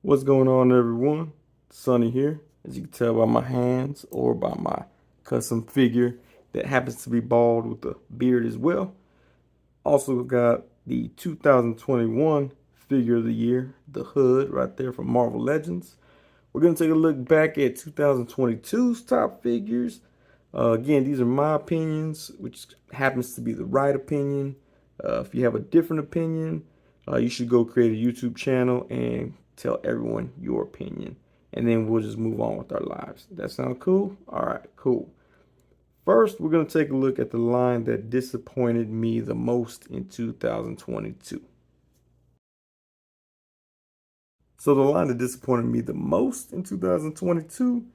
What's going on, everyone? Sunny here. As you can tell by my hands or by my custom figure that happens to be bald with a beard as well. Also got the 2021 figure of the year, the Hood, right there from Marvel Legends. We're going to take a look back at 2022's top figures. Again, these are my opinions, which happens to be the right opinion. If you have a different opinion, you should go create a YouTube channel and tell everyone your opinion. And then we'll just move on with our lives. That sound cool? All right, cool. First, we're going to take a look at the line that disappointed me the most in 2022. So the line that disappointed me the most in 2022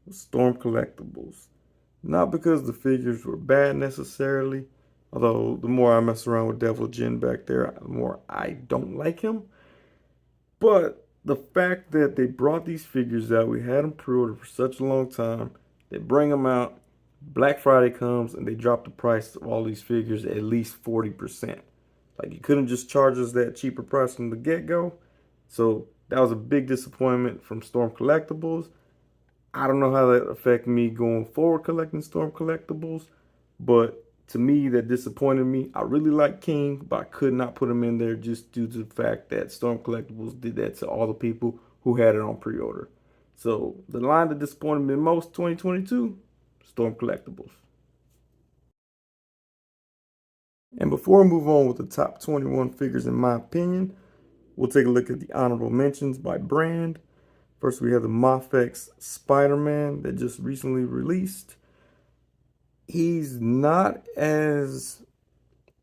was Storm Collectibles. Not because the figures were bad necessarily, although the more I mess around with Devil Jin back there, the more I don't like him. But the fact that they brought these figures out, we had them pre-ordered for such a long time, they bring them out, Black Friday comes, and they drop the price of all these figures at least 40%. Like, you couldn't just charge us that cheaper price from the get-go. So that was a big disappointment from Storm Collectibles. I don't know how that affected me going forward collecting Storm Collectibles, but to me, that disappointed me. I really like King, but I could not put him in there just due to the fact that Storm Collectibles did that to all the people who had it on pre-order. So the line that disappointed me most 2022, Storm Collectibles. And before we move on with the top 21 figures in my opinion, we'll take a look at the honorable mentions by brand. First, we have the Mafex Spider-Man that just recently released. He's not as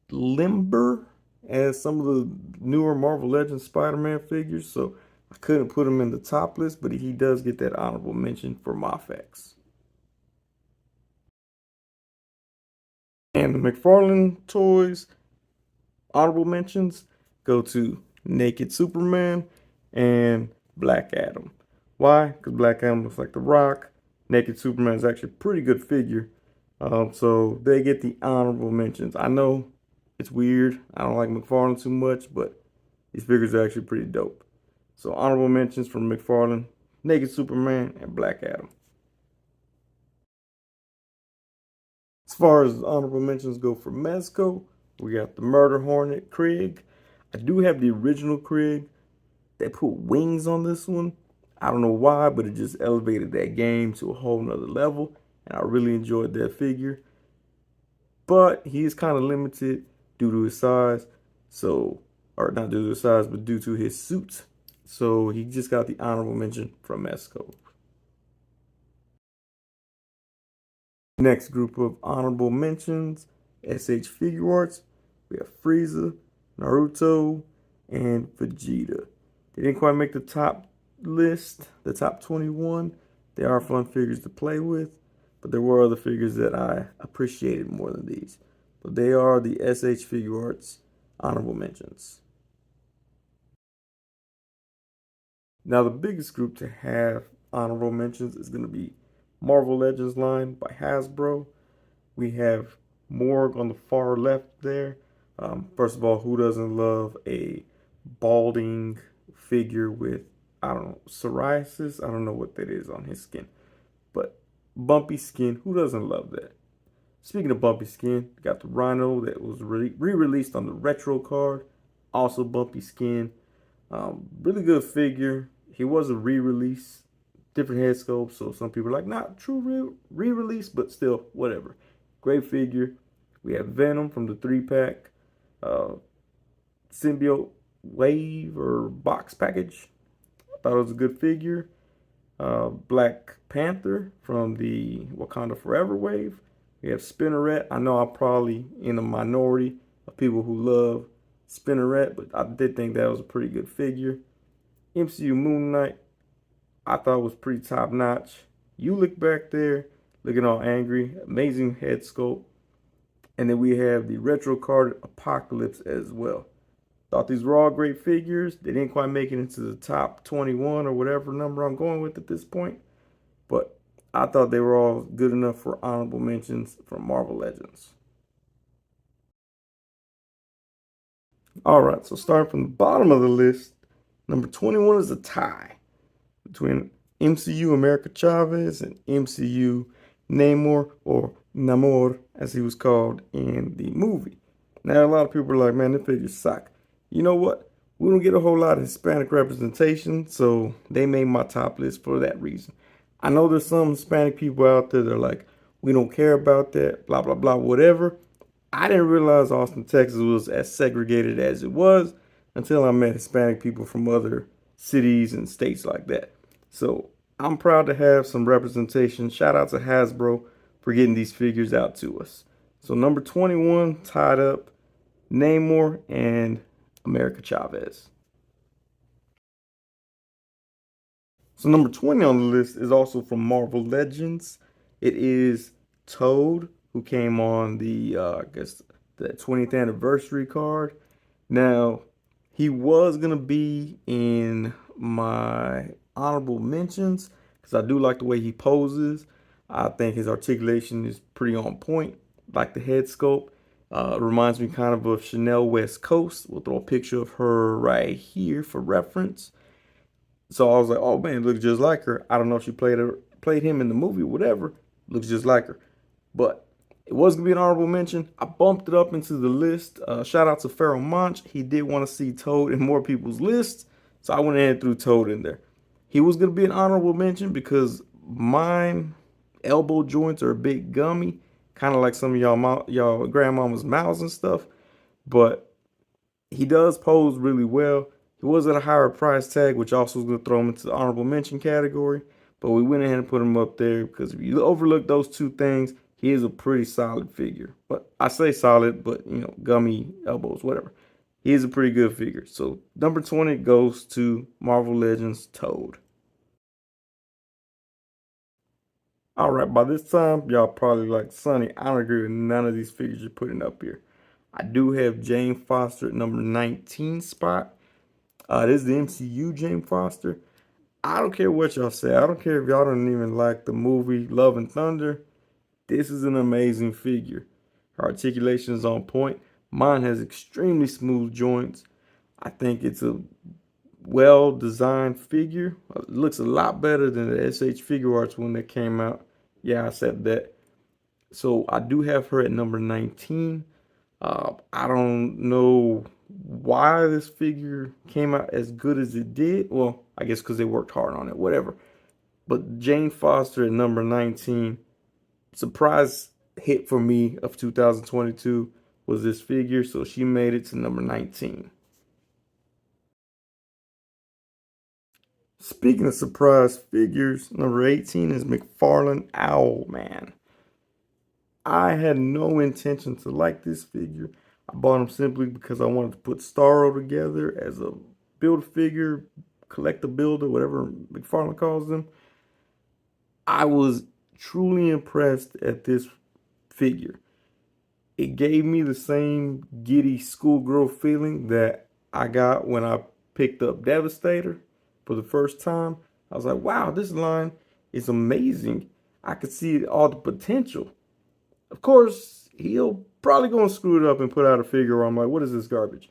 limber as some of the newer Marvel Legends Spider-Man figures, so I couldn't put him in the top list, but he does get that honorable mention for Mafex. And the McFarlane toys honorable mentions go to Naked Superman and Black Adam. Why? Because Black Adam looks like The Rock. Naked Superman is actually a pretty good figure. So they get the honorable mentions. I know it's weird. I don't like McFarlane too much, but these figures are actually pretty dope. So honorable mentions from McFarlane, Naked Superman, and Black Adam. As far as honorable mentions go for Mezco, we got the Murder Hornet Krieg. I do have the original Krieg. They put wings on this one. I don't know why, but it just elevated that game to a whole nother level. And I really enjoyed that figure. But he is kind of limited due to his size. So, or not due to his size, but due to his suit. So he just got the honorable mention from Mezco. Next group of honorable mentions, SH Figure Arts. We have Frieza, Naruto, and Vegeta. They didn't quite make the top list, the top 21. They are fun figures to play with, but there were other figures that I appreciated more than these. But they are the SH Figure Arts honorable mentions. Now, the biggest group to have honorable mentions is going to be Marvel Legends line by Hasbro. We have Morg on the far left there. First of all, who doesn't love a balding figure with, I don't know, psoriasis? I don't know what that is on his skin, but bumpy skin. Who doesn't love that? Speaking of bumpy skin, got the Rhino that was re-released on the retro card. Also bumpy skin. Really good figure. He was a re-release, different head sculpt, so some people are like, not true re-release, but still, whatever. Great figure. We have Venom from the 3-pack, Symbiote Wave or box package. I thought it was a good figure. Black Panther from the Wakanda Forever wave. We have Spinneret. I know I'm probably in a minority of people who love Spinneret, but I did think that was a pretty good figure. MCU Moon Knight, I thought was pretty top notch. You look back there, looking all angry, amazing head sculpt. And then we have the retro card Apocalypse as well. Thought these were all great figures. They didn't quite make it into the top 21 or whatever number I'm going with at this point. But I thought they were all good enough for honorable mentions from Marvel Legends. All right, so starting from the bottom of the list, Number 21 is a tie between MCU America Chavez and MCU Namor, or Namor as he was called in the movie. Now, a lot of people are like, man, this figures suck. You know what? We don't get a whole lot of Hispanic representation, so they made my top list for that reason. I know there's some Hispanic people out there that are like, we don't care about that, blah, blah, blah, whatever. I didn't realize Austin, Texas was as segregated as it was until I met Hispanic people from other cities and states like that. So I'm proud to have some representation. Shout out to Hasbro for getting these figures out to us. So number 21 tied up Namor and America Chavez. So number 20 on the list is also from Marvel Legends. It is Toad, who came on the I guess the 20th anniversary card. Now, he was gonna be in my honorable mentions because I do like the way he poses. I think his articulation is pretty on point. Like the head sculpt. Reminds me kind of Chanel West Coast. We'll throw a picture of her right here for reference. So I was like, oh man, it looks just like her. I don't know if she played him in the movie or whatever. Looks just like her. But it was gonna be an honorable mention. I bumped it up into the list. Shout out to Pharaoh Monch. He did want to see Toad in more people's lists. So I went ahead and threw Toad in there. He was gonna be an honorable mention because mine elbow joints are a bit gummy, kind of like some of y'all grandmama's mouths and stuff. But he does pose really well. He was at a higher price tag, which also was going to throw him into the honorable mention category. But we went ahead and put him up there because if you overlook those two things, he is a pretty solid figure. But I say solid, but you know, gummy elbows, whatever. He is a pretty good figure. So number 20 goes to Marvel Legends Toad. All right, by this time, y'all probably like, Sonny, I don't agree with none of these figures you're putting up here. I do have Jane Foster at number 19 spot. This is the MCU Jane Foster. I don't care what y'all say. I don't care if y'all don't even like the movie Love and Thunder. This is an amazing figure. Her articulation is on point. Mine has extremely smooth joints. I think it's a well-designed figure. It looks a lot better than the SH Figure Arts one that came out. Yeah, I said that. So I do have her at number 19. I don't know why this figure came out as good as it did. Well, I guess because they worked hard on it, whatever. But Jane Foster at number 19, surprise hit for me of 2022 was this figure. So she made it to number 19. Speaking of surprise figures, number 18 is McFarlane Owlman. I had no intention to like this figure. I bought him simply because I wanted to put Starro together as a build figure, collector builder, whatever McFarlane calls them. I was truly impressed at this figure. It gave me the same giddy schoolgirl feeling that I got when I picked up Devastator for the first time. I was like, wow, this line is amazing. I could see all the potential. Of course, he'll probably gonna screw it up and put out a figure where I'm like, what is this garbage?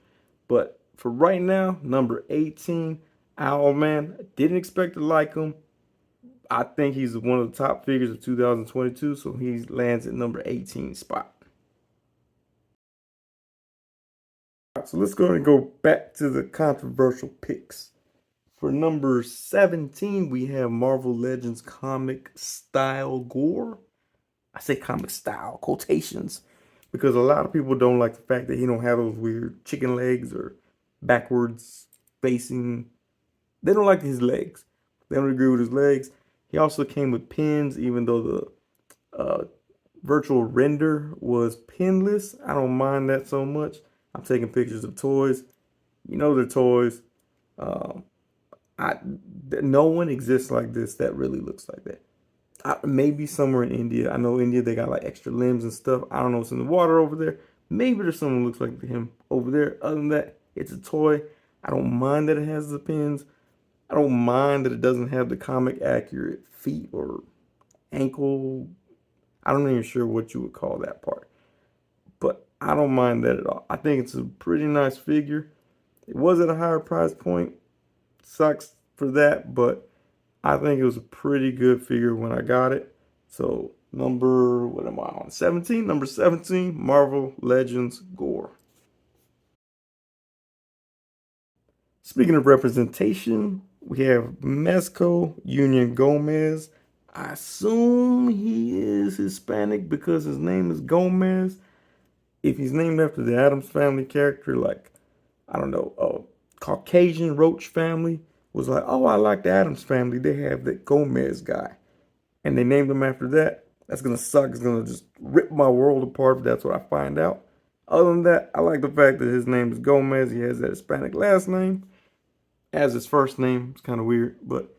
But for right now, number 18, Owlman. I didn't expect to like him. I think he's one of the top figures of 2022, so he lands at number 18 spot. So let's go and go back to the controversial picks. For number 17, we have Marvel Legends comic style Gore. I say comic style, quotations, because a lot of people don't like the fact that he don't have those weird chicken legs or backwards facing. They don't like his legs. They don't agree with his legs. He also came with pins, even though the virtual render was pinless. I don't mind that so much. I'm taking pictures of toys. You know they're toys. Um, I no one exists like this that really looks like that. Maybe somewhere in India. I know India, they got like extra limbs and stuff. I don't know what's in the water over there. Maybe there's someone who looks like him over there. Other than that, it's a toy. I don't mind that it has the pins. I don't mind that it doesn't have the comic accurate feet or ankle. I don't even sure what you would call that part. But I don't mind that at all. I think it's a pretty nice figure. It was at a higher price point. sucks for that, but I think it was a pretty good figure when I got it. So what am I on? 17? Number 17, Marvel Legends Gore. Speaking of representation, we have Mezco Union Gomez. I assume he is Hispanic because his name is Gomez. If he's named after the Addams Family character, like, I don't know, Caucasian Roach family was like, oh, I like the Addams Family. They have that Gomez guy. And they named him after that. That's going to suck. It's going to just rip my world apart if that's what I find out. Other than that, I like the fact that his name is Gomez. He has that Hispanic last name as his first name. It's kind of weird, but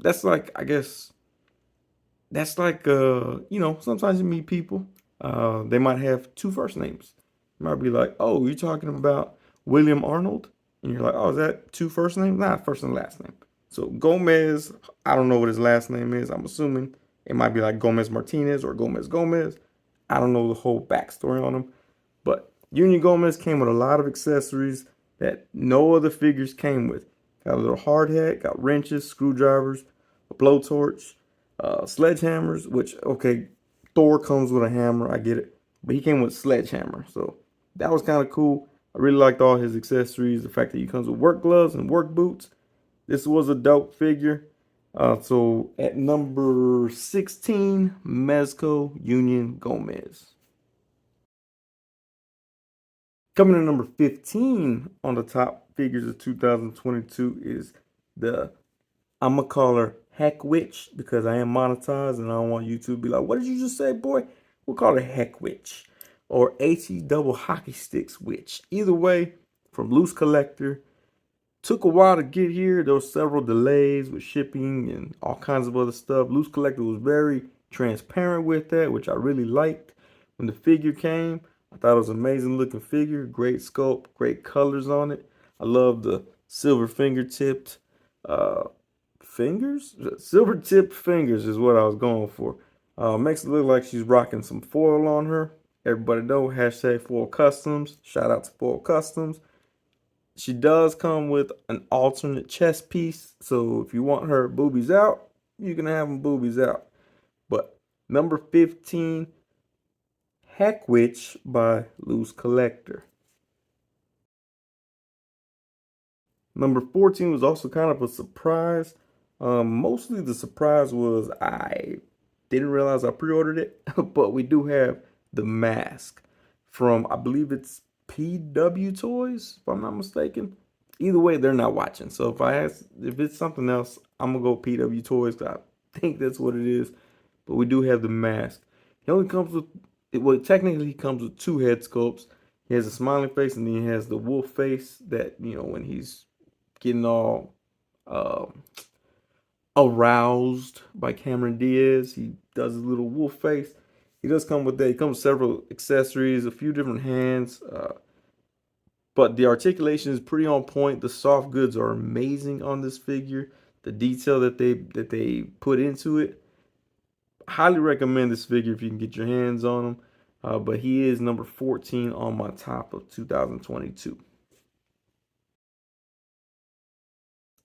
that's like, I guess that's like sometimes you meet people, they might have two first names. You might be like, oh, you're talking about William Arnold, and you're like, oh, is that two first names? Nah, first and last name. So Gomez, I don't know what his last name is. I'm assuming it might be like Gomez Martinez or Gomez Gomez. I don't know the whole backstory on him, but Union Gomez came with a lot of accessories that no other figures came with. Got a little hard hat, got wrenches, screwdrivers, a blowtorch, sledgehammers, which, okay, Thor comes with a hammer, I get it. But he came with sledgehammer, so that was kind of cool. I really liked all his accessories, the fact that he comes with work gloves and work boots. This was a dope figure. So at number 16, Mezco Union Gomez. Coming in number 15 on the top figures of 2022 is the, I'm gonna call her Heck Witch because I am monetized and I don't want YouTube to be like, what did you just say, boy? We'll call her Heck Witch or HE double hockey sticks witch. Either way, from Loose Collector. Took a while to get here. There were several delays with shipping and all kinds of other stuff. Loose Collector was very transparent with that, which I really liked. When the figure came, I thought it was an amazing looking figure. Great sculpt, great colors on it. I love the silver fingertipped uh, fingers. Silver tipped fingers is what I was going for. Makes it look like she's rocking some foil on her. Everybody know, hashtag Foil Customs. Shout out to Foil Customs. She does come with an alternate chest piece, so if you want her boobies out, you can have them boobies out. But number 15, Heck Witch by Loose Collector. Number 14 was also kind of a surprise. Mostly the surprise was I didn't realize I pre-ordered it, but we do have the mask from, I believe it's PW Toys, if I'm not mistaken. Either way, they're not watching. So if it's something else, I'm gonna go PW Toys. I think that's what it is. But we do have the mask. He only comes with, well, technically he comes with two head sculpts. He has a smiling face and then he has the wolf face that, when he's getting all uh, aroused by Cameron Diaz. He does his little wolf face. He does come with that. He comes with several accessories, a few different hands, but the articulation is pretty on point. The soft goods are amazing on this figure. The detail that they put into it. Highly recommend this figure if you can get your hands on him. But he is number 14 on my top of 2022.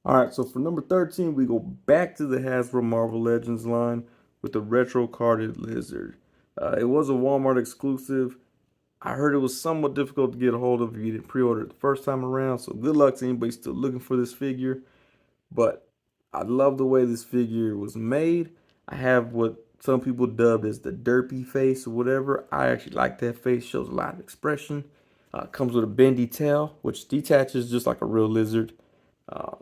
All right, so for number 13, we go back to the Hasbro Marvel Legends line with the retro carded lizard. It was a Walmart exclusive. I heard it was somewhat difficult to get a hold of if you didn't pre-order it the first time around. So good luck to anybody still looking for this figure. But I love the way this figure was made. I have what some people dubbed as the derpy face or whatever. I actually like that face. Shows a lot of expression. Comes with a bendy tail, which detaches just like a real lizard. Uh,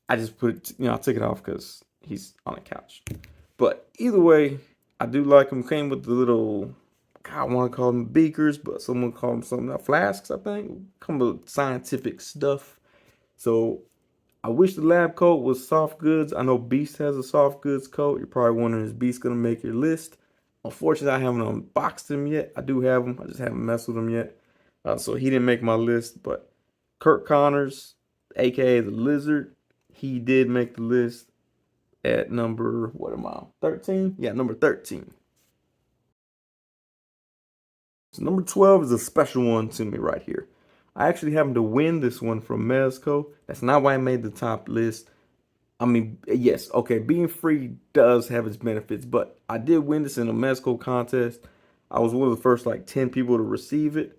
I just put it, I took it off because he's on the couch. But either way, I do like him. Came with the little, I want to call them beakers, but someone called them something else, flasks, I think. Come with scientific stuff. So I wish the lab coat was soft goods. I know Beast has a soft goods coat. You're probably wondering, is Beast going to make your list? Unfortunately, I haven't unboxed him yet. I do have him. I just haven't messed with him yet. So he didn't make my list, but Kurt Connors, aka the Lizard, he did make the list at number, what am I, 13? Yeah, number 13. So number 12 is a special one to me right here. I actually happened to win this one from Mezco. That's not why I made the top list. I mean, yes, okay, being free does have its benefits, but I did win this in a Mezco contest. I was one of the first like 10 people to receive it.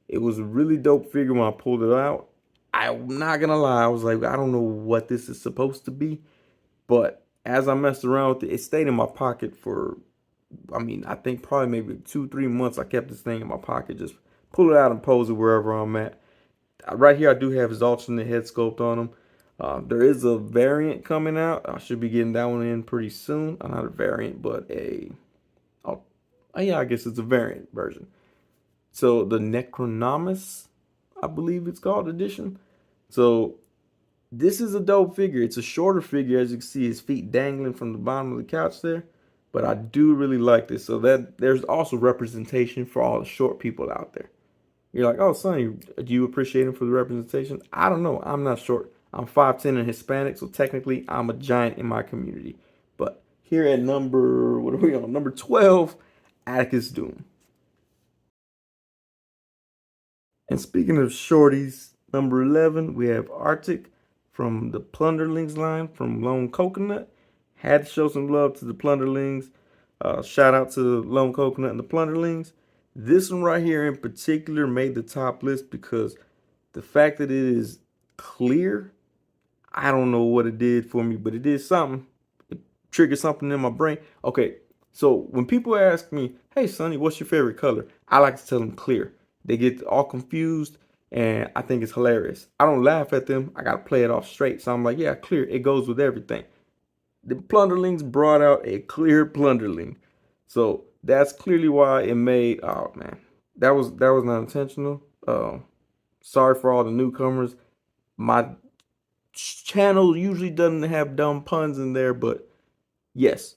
It was a really dope figure when I pulled it out. I'm not gonna lie, I was like, I don't know what this is supposed to be, but as I messed around with it, it stayed in my pocket for, I mean, I think probably maybe 2, 3 months. I kept this thing in my pocket, just pull it out and pose it wherever I'm at. Right here, I do have his alternate head sculpt on him. There is a variant coming out. I should be getting that one in pretty soon. Not a variant, but oh, yeah, I guess it's a variant version. So the Necronomus, I believe it's called edition. So this is a dope figure. It's a shorter figure, as you can see, his feet dangling from the bottom of the couch there. But I do really like this. So that there's also representation for all the short people out there. You're like, oh, Sonny, do you appreciate him for the representation? I don't know. I'm not short. I'm 5'10" and Hispanic, so technically I'm a giant in my community. But here at number, what are we on? Number 12, Atticus Doom. And speaking of shorties, number 11, we have Arctic from the Plunderlings line from Lone Coconut. Had to show some love to the Plunderlings. Shout out to Lone Coconut and the Plunderlings. This one right here in particular made the top list because the fact that it is clear, I don't know what it did for me, but it did something. It triggered something in my brain. Okay, so when people ask me, hey, Sonny, what's your favorite color? I like to tell them clear. They get all confused, and I think it's hilarious. I don't laugh at them. I got to play it off straight. So I'm like, yeah, clear. It goes with everything. The Plunderlings brought out a clear Plunderling. So that's clearly why it made, oh, man. That was not intentional. Sorry for all the newcomers. My channel usually doesn't have dumb puns in there, but yes,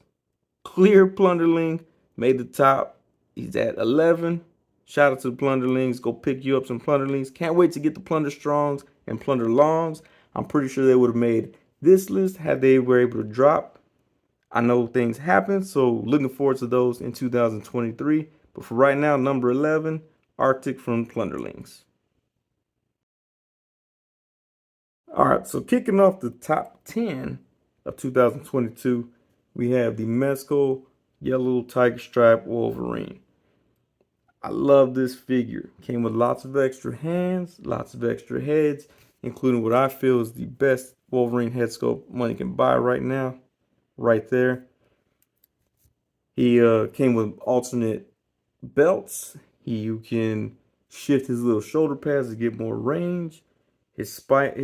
clear Plunderling made the top. He's at 11. Shout out to the Plunderlings. Go pick you up some Plunderlings. Can't wait to get the Plunder Strongs and Plunder Longs. I'm pretty sure they would have made this list had they were able to drop. I know things happen, so looking forward to those in 2023. But for right now, number 11, Arctic from Plunderlings. All right, so kicking off the top 10 of 2022, we have the Mezco Yellow Tiger Stripe Wolverine. I love this figure. Came with lots of extra hands, lots of extra heads, including what I feel is the best Wolverine head sculpt money can buy right now, right there. He came with alternate belts. You can shift his little shoulder pads to get more range. His spikes,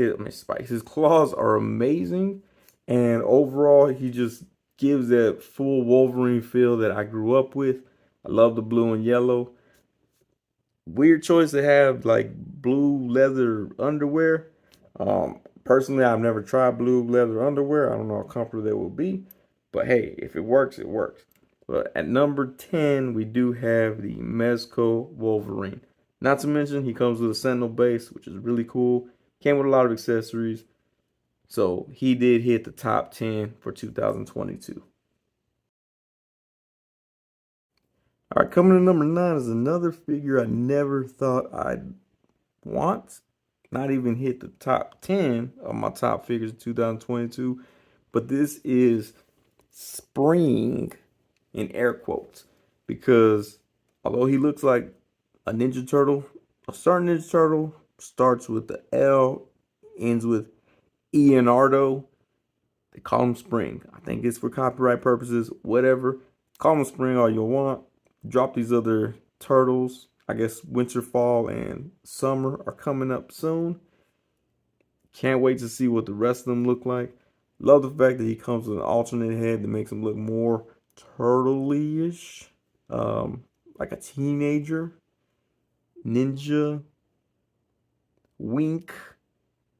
his claws are amazing, and overall, he just gives that full Wolverine feel that I grew up with. I love the blue and yellow. Weird choice to have like blue leather underwear. Personally, I've never tried blue leather underwear. I don't know how comfortable they will be, but hey, if it works, it works. But at number 10, we do have the Mezco Wolverine. Not to mention, he comes with a Sentinel base, which is really cool. Came with a lot of accessories. So he did hit the top 10 for 2022. All right, coming to number 9 is another figure I never thought I'd want. Not even hit the top 10 of my top figures of 2022. But this is Spring in air quotes. Because although he looks like a Ninja Turtle, a certain Ninja Turtle starts with the L, ends with Leonardo. They call him Spring. I think it's for copyright purposes, whatever. Call him Spring all you want. Drop these other turtles. I guess winter, fall, and summer are coming up soon. Can't wait to see what the rest of them look like. Love the fact that he comes with an alternate head that makes him look more turtle-ish. Like a teenager. Ninja. Wink.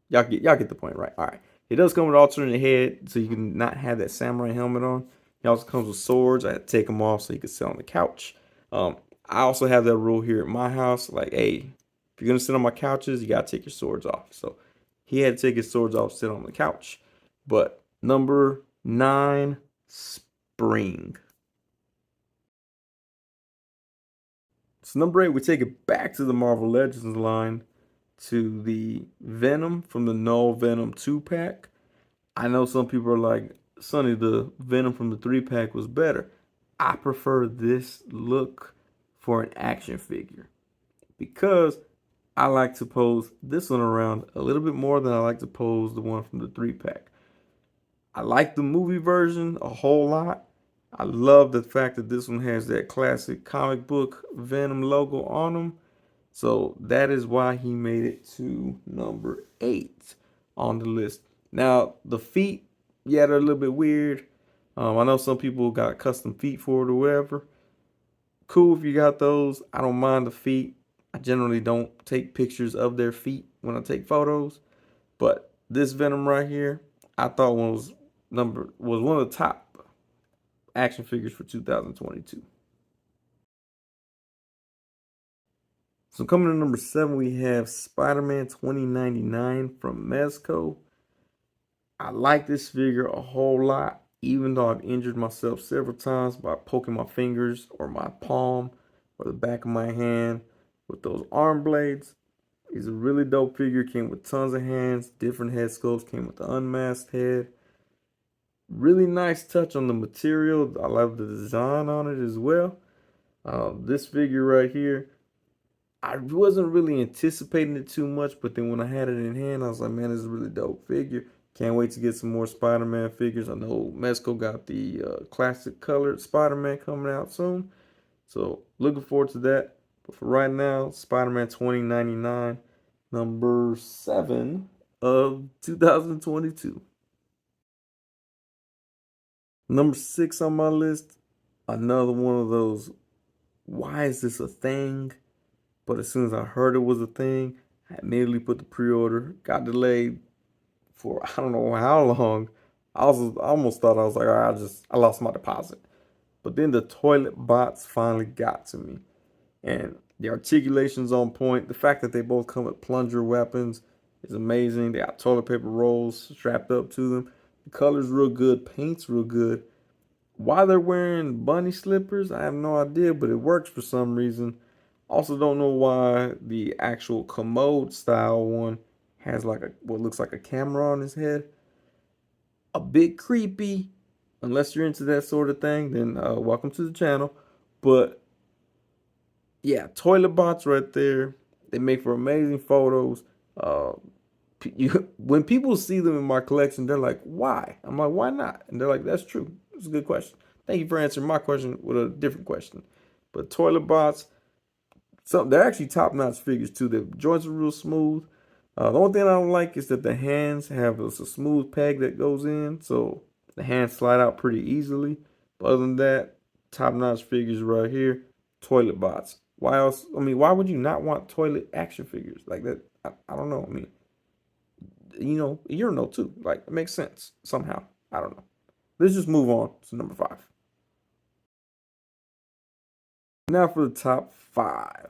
Y'all get the point, right? All right. It does come with an alternate head, so you can not have that samurai helmet on. It also comes with swords. I had to take them off so you could sit on the couch. I also have that rule here at my house. Like, hey, if you're gonna sit on my couches, you gotta take your swords off. So he had to take his swords off, sit on the couch. But number 9, Spring. So number 8, we take it back to the Marvel Legends line to the Venom from the No Venom 2-pack. I know some people are like, Sonny, the Venom from the 3-pack was better. I prefer this look for an action figure because I like to pose this one around a little bit more than I like to pose the one from the 3-pack. I like the movie version a whole lot. I love the fact that this one has that classic comic book Venom logo on him. So that is why he made it to number 8 on the list. Now, the feet, yeah, they're a little bit weird. I know some people got custom feet for it or whatever. Cool if you got those. I don't mind the feet. I generally don't take pictures of their feet when I take photos. But this Venom right here, I thought was one of the top action figures for 2022. So coming to number 7, we have Spider-Man 2099 from Mezco. I like this figure a whole lot, even though I've injured myself several times by poking my fingers or my palm or the back of my hand with those arm blades. He's a really dope figure. Came with tons of hands, different head sculpts. Came with the unmasked head. Really nice touch on the material. I love the design on it as well. This figure right here, I wasn't really anticipating it too much, but then when I had it in hand, I was like, man, this is a really dope figure. Can't wait to get some more Spider-Man figures. I know Mezco got the classic colored Spider-Man coming out soon. So looking forward to that. But for right now, Spider-Man 2099, number 7 of 2022. Number 6 on my list, another one of those, why is this a thing? But as soon as I heard it was a thing, I immediately put the pre-order, got delayed for I don't know how long. I almost thought I was like, all right, I lost my deposit. But then the toilet bots finally got to me. And the articulation's on point. The fact that they both come with plunger weapons is amazing. They got toilet paper rolls strapped up to them. The color's real good, paint's real good. Why they're wearing bunny slippers, I have no idea, but it works for some reason. Also don't know why the actual commode style one has like what looks like a camera on his head. A bit creepy. Unless you're into that sort of thing, then welcome to the channel. But yeah, toilet bots right there. They make for amazing photos. Uh, when people see them in my collection, they're like, "Why?" I'm like, "Why not?" And they're like, "That's true. It's a good question. Thank you for answering my question with a different question." But toilet bots, they're actually top-notch figures too. The joints are real smooth. The only thing I don't like is that the hands have a smooth peg that goes in, so the hands slide out pretty easily. But other than that, top-notch figures right here. Toilet bots. Why else? I mean, why would you not want toilet action figures like that? I don't know. I mean, urinal too. Like, it makes sense somehow. I don't know. Let's just move on to number 5. Now for the top 5.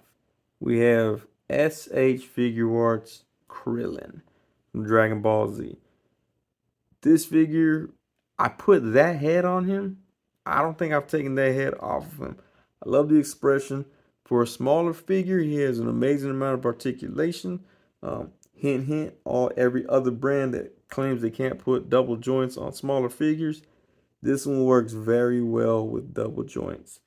We have SH Figure Arts Krillin from Dragon Ball Z. This figure, I put that head on him. I don't think I've taken that head off of him. I love the expression. For a smaller figure, he has an amazing amount of articulation. Hint, hint, every other brand that claims they can't put double joints on smaller figures, this one works very well with double joints.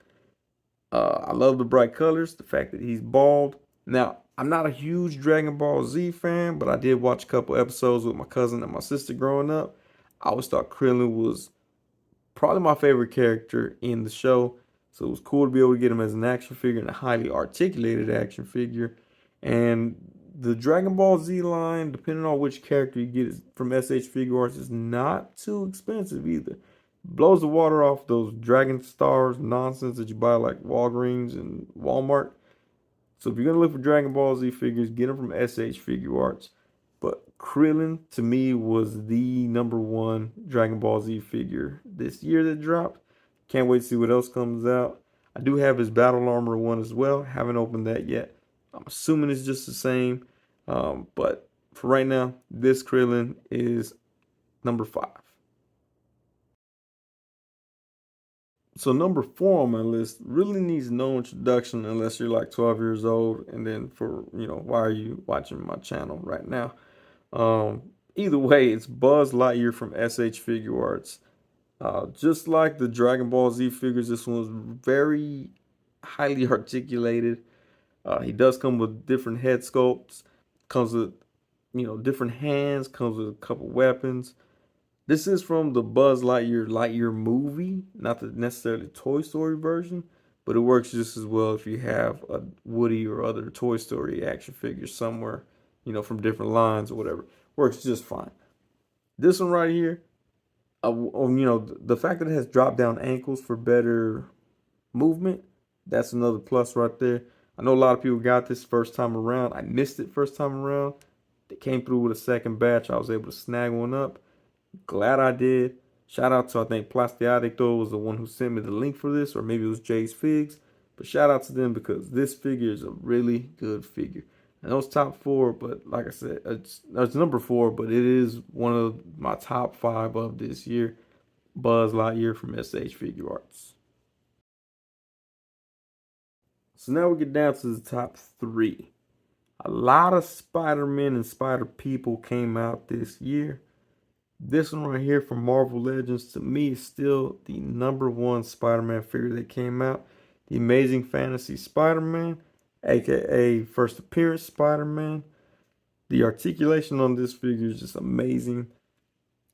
I love the bright colors, the fact that he's bald. Now, I'm not a huge Dragon Ball Z fan, but I did watch a couple episodes with my cousin and my sister growing up. I always thought Krillin was probably my favorite character in the show. So it was cool to be able to get him as an action figure and a highly articulated action figure. And the Dragon Ball Z line, depending on which character you get from SH Figure Arts, is not too expensive either. Blows the water off those Dragon Stars nonsense that you buy like Walgreens and Walmart. So if you're gonna look for Dragon Ball Z figures, get them from SH Figure Arts. But Krillin to me was the number one Dragon Ball Z figure this year that dropped. Can't wait to see what else comes out. I do have his Battle Armor one as well. Haven't opened that yet. I'm assuming it's just the same. But for right now, this Krillin is number 5. So number four on my list really needs no introduction unless you're like 12 years old. And then for, why are you watching my channel right now? Um, Either way, it's Buzz Lightyear from SH Figure Arts. Just like the Dragon Ball Z figures, this one was very highly articulated. He does come with different head sculpts, comes with, different hands, comes with a couple weapons. This is from the Buzz Lightyear movie, not the necessarily Toy Story version, but it works just as well if you have a Woody or other Toy Story action figures somewhere, from different lines or whatever. Works just fine. This one right here, the fact that it has drop down ankles for better movement, that's another plus right there. I know a lot of people got this first time around. I missed it first time around. They came through with a second batch. I was able to snag one up. Glad I did. Shout out to, I think Plastiadicto was the one who sent me the link for this, or maybe it was Jay's Figs. But shout out to them because this figure is a really good figure. I know it's top four, but like I said, it's number four, but it is one of my top five of this year. Buzz Lightyear from SH Figure Arts. So now we get down to the top three. A lot of Spider-Man and Spider-People came out this year. This one right here from Marvel Legends, to me, is still the number one Spider-Man figure that came out. The Amazing Fantasy Spider-Man, aka First Appearance Spider-Man. The articulation on this figure is just amazing.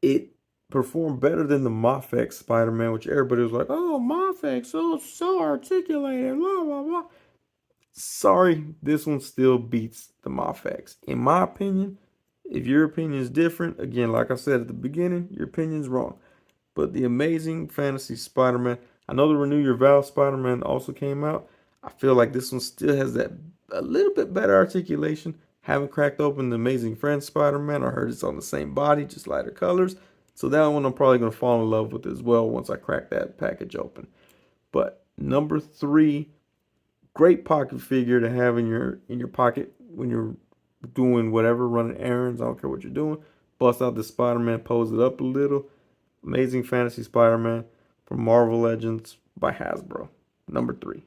It performed better than the Mafex Spider-Man, which everybody was like, oh, Mafex, so articulated, blah, blah, blah. Sorry, this one still beats the Mafex. In my opinion, if your opinion is different, again, like I said at the beginning, your opinion's wrong. But the Amazing Fantasy Spider-Man, I know the Renew Your Vow Spider-Man also came out. I feel like this one still has that a little bit better articulation. Haven't cracked open the Amazing Friends Spider-Man. I heard it's on the same body, just lighter colors. So that one I'm probably going to fall in love with as well once I crack that package open. But number three, great pocket figure to have in your pocket when you're doing whatever, running errands. I don't care what you're doing. Bust out the Spider-Man, pose it up a little. Amazing Fantasy Spider-Man from Marvel Legends by Hasbro. Number three.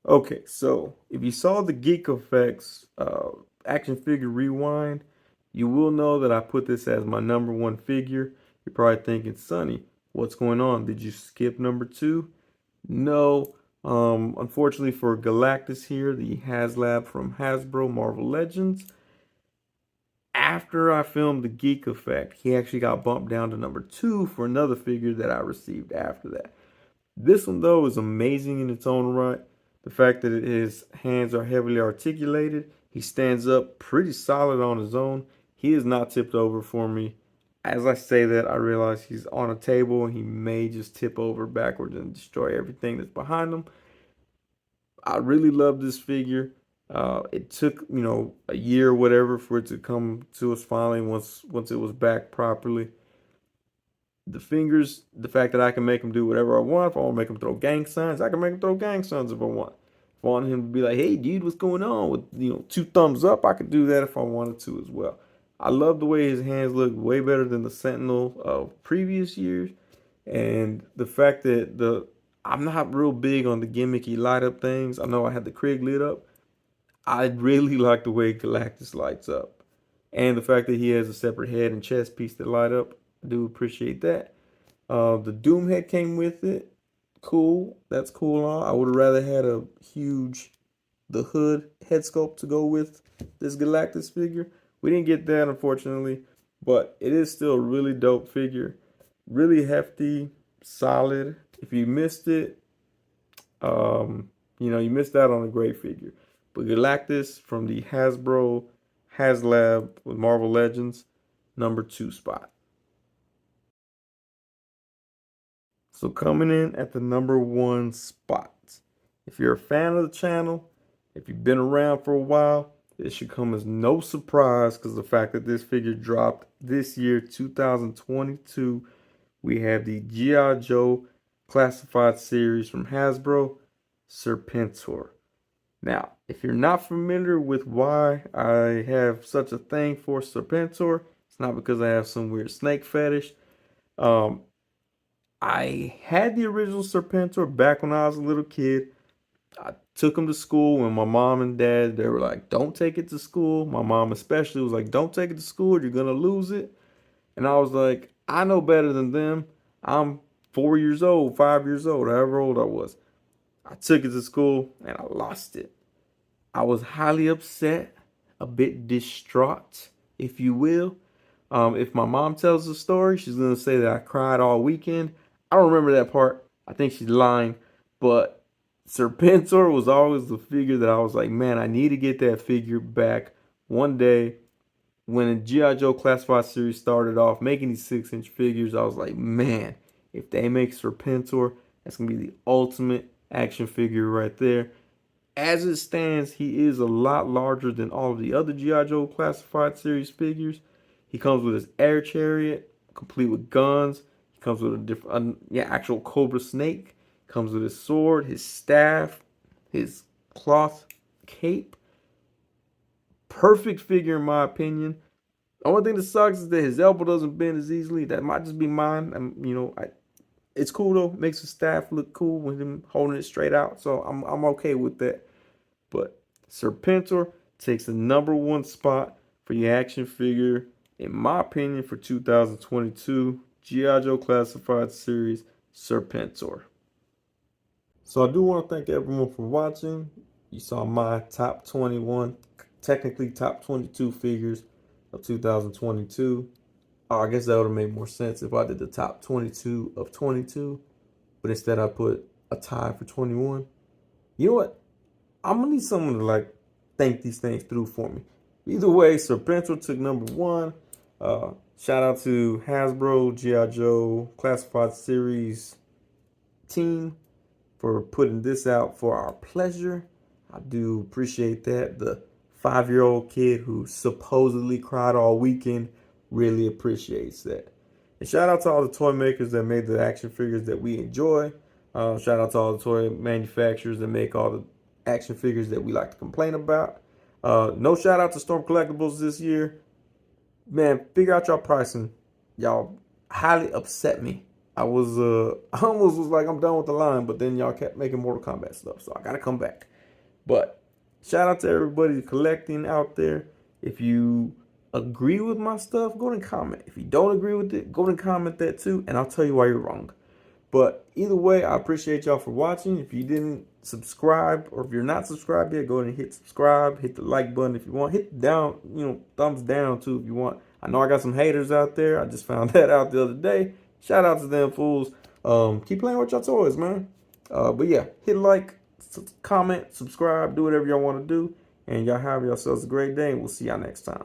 Okay, so if you saw the Geek Effects action figure rewind, you will know that I put this as my number one figure. You're probably thinking, Sonny, what's going on? Did you skip number two? No. Unfortunately for Galactus here, the HasLab from Hasbro Marvel Legends, after I filmed the Geek Effect, he actually got bumped down to number two for another figure that I received after that. This one, though, is amazing in its own right. The fact that his hands are heavily articulated, he stands up pretty solid on his own. He is not tipped over for me. As I say that, I realize he's on a table and he may just tip over backwards and destroy everything that's behind him. I really love this figure. It took, a year or whatever for it to come to us finally once it was back properly. The fingers, the fact that I can make him do whatever I want. If I want to make him throw gang signs, I can make him throw gang signs if I want. If I want him to be like, hey, dude, what's going on? With, two thumbs up, I could do that if I wanted to as well. I love the way his hands look way better than the Sentinel of previous years. And the fact that I'm not real big on the gimmicky light up things. I know I had the Krieg lit up. I really like the way Galactus lights up. And the fact that he has a separate head and chest piece that light up. I do appreciate that. The Doom head came with it. Cool. That's cool. I would have rather had a huge the hood head sculpt to go with this Galactus figure. We didn't get that, unfortunately, but it is still a really dope figure. Really hefty, solid. If you missed it, you missed out on a great figure. But Galactus from the Hasbro HasLab with Marvel Legends, number two spot. So coming in at the number one spot. If you're a fan of the channel, if you've been around for a while, it should come as no surprise because the fact that this figure dropped this year, 2022, we have the G.I. Joe Classified Series from Hasbro, Serpentor. Now, if you're not familiar with why I have such a thing for Serpentor, it's not because I have some weird snake fetish. Um, I had the original Serpentor back when I was a little kid. I took him to school when my mom and dad, they were like, don't take it to school. My mom especially was like, don't take it to school, you're gonna lose it. And I was like, I know better than them. I'm 4 years old, 5 years old, however old I was. I took it to school and I lost it. I was highly upset, a bit distraught, if you will. If my mom tells the story, she's gonna say that I cried all weekend. I don't remember that part. I think she's lying, but Serpentor was always the figure that I was like, man, I need to get that figure back one day. When the G.I. Joe Classified series started off making these 6-inch figures, I was like, man, if they make Serpentor, that's gonna be the ultimate action figure right there. As it stands, he is a lot larger than all of the other G.I. Joe Classified series figures. He comes with his air chariot, complete with guns. He comes with a different, actual Cobra Snake. Comes with his sword, his staff, his cloth cape. Perfect figure in my opinion. The only thing that sucks is that his elbow doesn't bend as easily. That might just be mine. It's cool though. Makes his staff look cool with him holding it straight out. So I'm okay with that. But Serpentor takes the #1 spot for the action figure, in my opinion, for 2022 G.I. Joe Classified Series Serpentor. So I do want to thank everyone for watching. You saw my top 21, technically top 22 figures of 2022. I guess that would have made more sense if I did the top 22 of 22, but instead I put a tie for 21. You know what? I'm gonna need someone to like think these things through for me. Either way, Serpentor took #1. Shout out to Hasbro, G.I. Joe Classified Series team for putting this out for our pleasure. I do appreciate that. The 5-year-old kid who supposedly cried all weekend really appreciates that. And shout out to all the toy makers that made the action figures that we enjoy. Shout out to all the toy manufacturers that make all the action figures that we like to complain about. No shout out to Storm Collectibles this year. Man, figure out y'all pricing. Y'all highly upset me. I was I almost was like I'm done with the line, but then y'all kept making Mortal Kombat stuff, so I gotta come back. But shout out to everybody collecting out there. If you agree with my stuff, go and comment. If you don't agree with it, go and comment that too, and I'll tell you why you're wrong. But either way, I appreciate y'all for watching. If you didn't subscribe, or if you're not subscribed yet, go ahead and hit subscribe. Hit the like button if you want. Hit the down, thumbs down too if you want. I know I got some haters out there. I just found that out the other day. Shout out to them fools. Keep playing with your toys, man. But yeah, hit like, comment, subscribe, do whatever y'all want to do. And y'all have yourselves a great day, and we'll see y'all next time.